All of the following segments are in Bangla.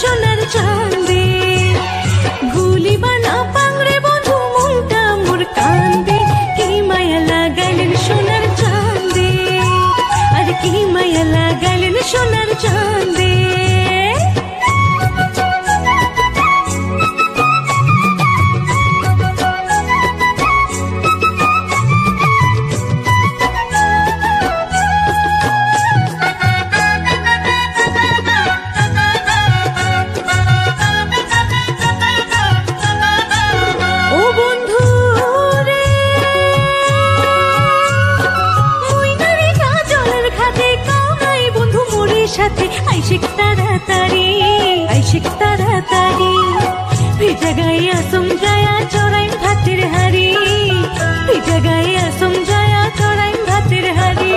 সোনার চাঁদে ভুলিবা না পাংরে বন্ধু মনটা মোর কান্দে কি মায়া লাগাইলেন সোনার চাঁদে আর কি মায়া লাগাইলেন সোনার চাঁদে ভিজা গাইয়া সমঝায়া চড়াইম ভাতের হাড়ি ভিজা গাইয়া সমঝায়া চড়াইম ভাতের হাড়ি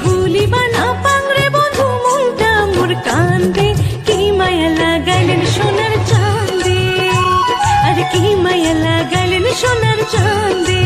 ভুলিবা না পাংরে বন্ধু মনটা মোর কান্দে কি মায়া লাগাইলেন সোনার চাঁদে আর কি মায়া লাগাইলেন সোনার চাঁদে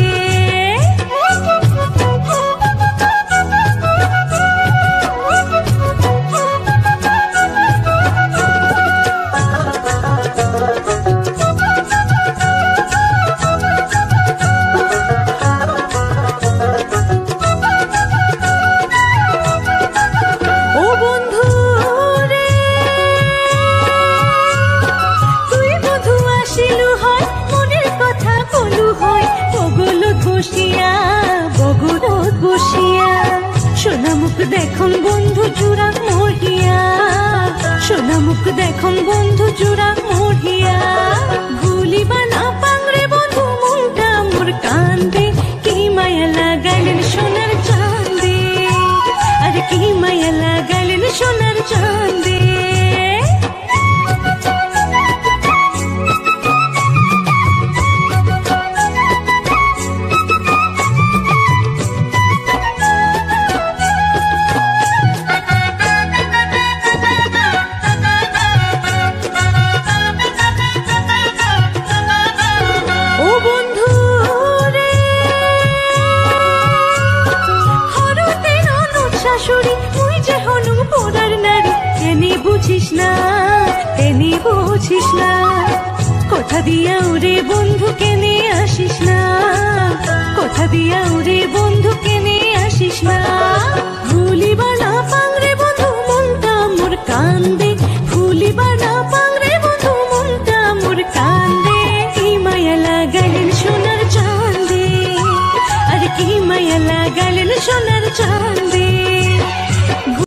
সোনামুখ দেখুন বন্ধু জুড়া মরিয়া সোনামুখ দেখুন বন্ধু জুড়া মরিয়া ভুলিবা না পাংরে বন্ধু মনটা মোর কান্দে কি মায়া লাগাইলেন সোনার চাঁদে আর কি মায়া লাগাইলেন সোনার চাঁদে বুঝিস না কথা দিয়া উড়ে বন্ধু কেনে আসিস না কথা দিয়া উড়ে বন্ধু কেনে আসিস না ভুলিবা না পাংরে বন্ধু মনটা মোর কান্দে ভুলিবা না পাংরে বন্ধু মনটা মোর কান্দে কি মায়া লাগাইলেন সোনার চাঁদে আর কি মায়া লাগাইলেন সোনার চাঁদে